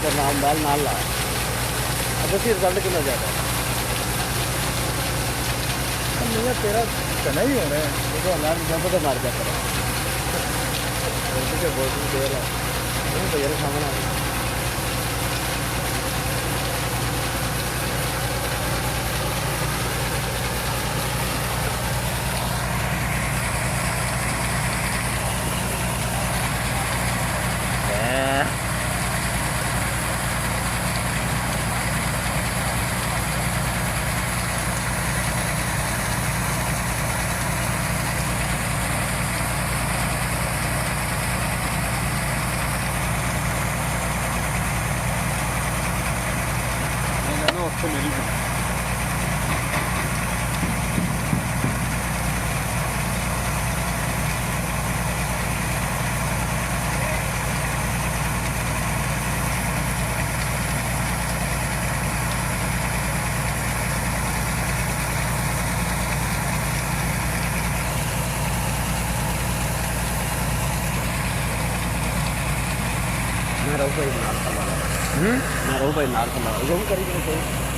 तेरा नाम बैल नाल ला दसी रिजल्ट कितना ज़्यादा नहीं तेरा कहना ही होना है देखो अल्लाह रिजल्ट तो मार जाता है बहुत देर है भैया के सामने आ मेरी मैं रहूँ भाई नाल खला मैं रहूँ भाई नाल खला जो करी गए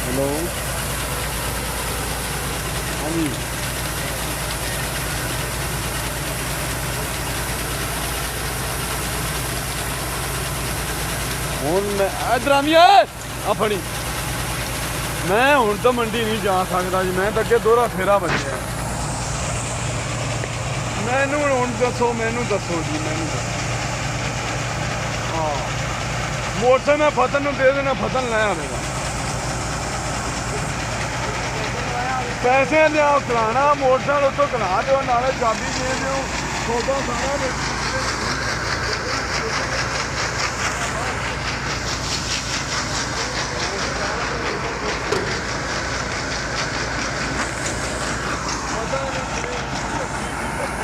हेलो हाँ जी हूँ मैं इधर आमिया अपनी मैं हूँ तो मंडी नहीं जा सकता जी मैं तो अगे दोहरा फेरा बचे मैनू हूँ दसो मैनू दसो जी मैनू हाँ मोटरसाइकिल मैं फतन नूं दे देना फतन लै आवेगा पैसे लिया कराना मोटरसाइकिल उत्तों करा दो नाले चाबी दे दो सौदा सारा